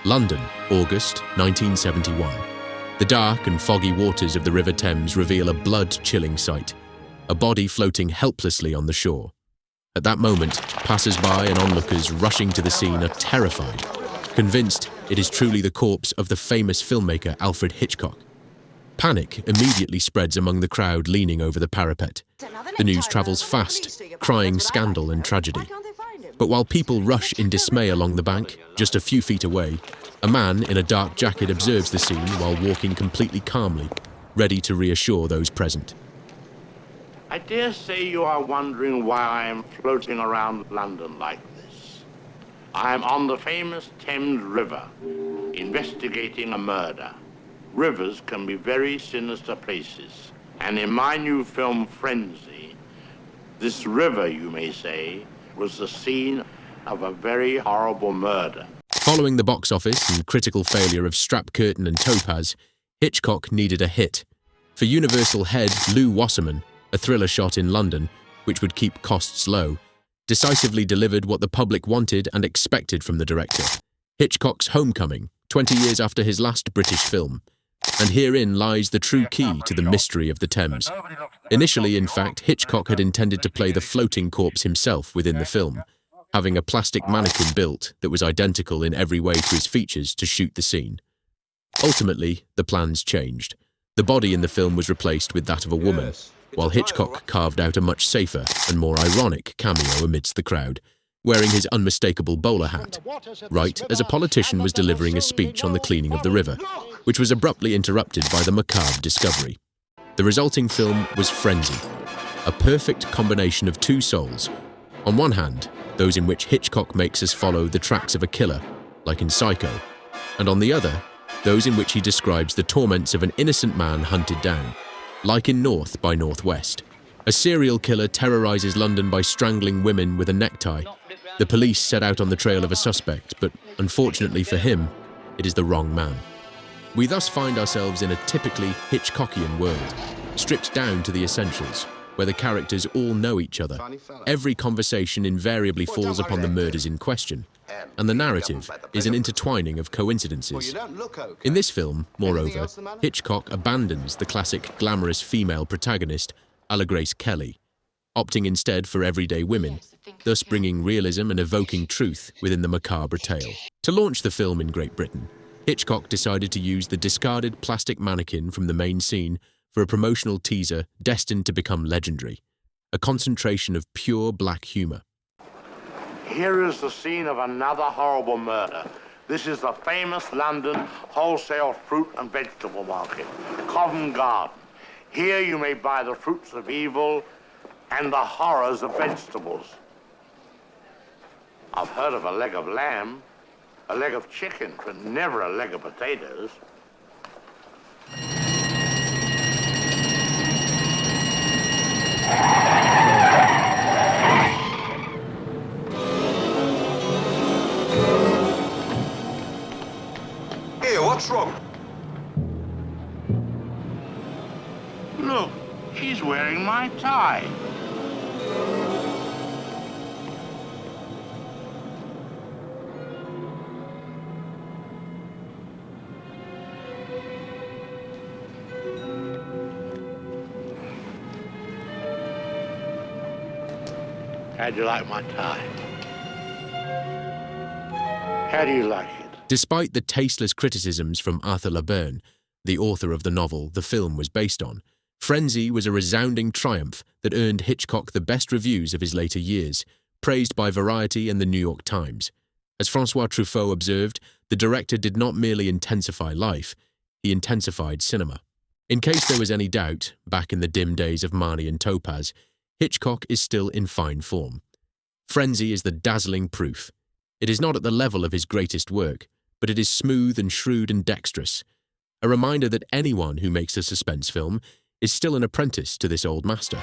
London, August 1971. The dark and foggy waters of the River Thames reveal a blood-chilling sight, a body floating helplessly on the shore. At that moment, passers-by and onlookers rushing to the scene are terrified, convinced it is truly the corpse of the famous filmmaker Alfred Hitchcock. Panic immediately spreads among the crowd leaning over the parapet. The news travels fast, crying scandal and tragedy. But while people rush in dismay along the bank, just a few feet away, a man in a dark jacket observes the scene while walking completely calmly, ready to reassure those present. I dare say you are wondering why I am floating around London like this. I am on the famous Thames River, investigating a murder. Rivers can be very sinister places, and in my new film, Frenzy, this river, you may say, was the scene of a very horrible murder. Following the box office and critical failure of Strap Curtain and Topaz, Hitchcock needed a hit. For Universal head Lew Wasserman, a thriller shot in London, which would keep costs low, decisively delivered what the public wanted and expected from the director. Hitchcock's Homecoming, 20 years after his last British film. And herein lies the true key to the mystery of the Thames. Initially, in fact, Hitchcock had intended to play the floating corpse himself within the film, having a plastic mannequin built that was identical in every way to his features to shoot the scene. Ultimately, the plans changed. The body in the film was replaced with that of a woman, while Hitchcock carved out a much safer and more ironic cameo amidst the crowd, wearing his unmistakable bowler hat, right as a politician was delivering a speech on the cleaning of the river, which was abruptly interrupted by the macabre discovery. The resulting film was Frenzy, a perfect combination of two souls. On one hand, those in which Hitchcock makes us follow the tracks of a killer, like in Psycho, and on the other, those in which he describes the torments of an innocent man hunted down, like in North by Northwest. A serial killer terrorizes London by strangling women with a necktie. The police set out on the trail of a suspect, but unfortunately for him, it is the wrong man. We thus find ourselves in a typically Hitchcockian world, stripped down to the essentials, where the characters all know each other. Every conversation invariably falls upon the murders in question, and the narrative is an intertwining of coincidences. In this film, moreover, Hitchcock abandons the classic glamorous female protagonist, Grace Kelly, opting instead for everyday women, thus bringing realism and evoking truth within the macabre tale. To launch the film in Great Britain, Hitchcock decided to use the discarded plastic mannequin from the main scene for a promotional teaser destined to become legendary, a concentration of pure black humor. Here is the scene of another horrible murder. This is the famous London wholesale fruit and vegetable market, Covent Garden. Here you may buy the fruits of evil and the horrors of vegetables. I've heard of a leg of lamb, a leg of chicken, but never a leg of potatoes. Here, what's wrong? Look, she's wearing my tie. How do you like my tie? How do you like it? Despite the tasteless criticisms from Arthur Laburn, the author of the novel the film was based on, Frenzy was a resounding triumph that earned Hitchcock the best reviews of his later years, praised by Variety and the New York Times. As François Truffaut observed, the director did not merely intensify life, he intensified cinema. In case there was any doubt, back in the dim days of Marnie and Topaz, Hitchcock is still in fine form. Frenzy is the dazzling proof. It is not at the level of his greatest work, but it is smooth and shrewd and dexterous. A reminder that anyone who makes a suspense film is still an apprentice to this old master.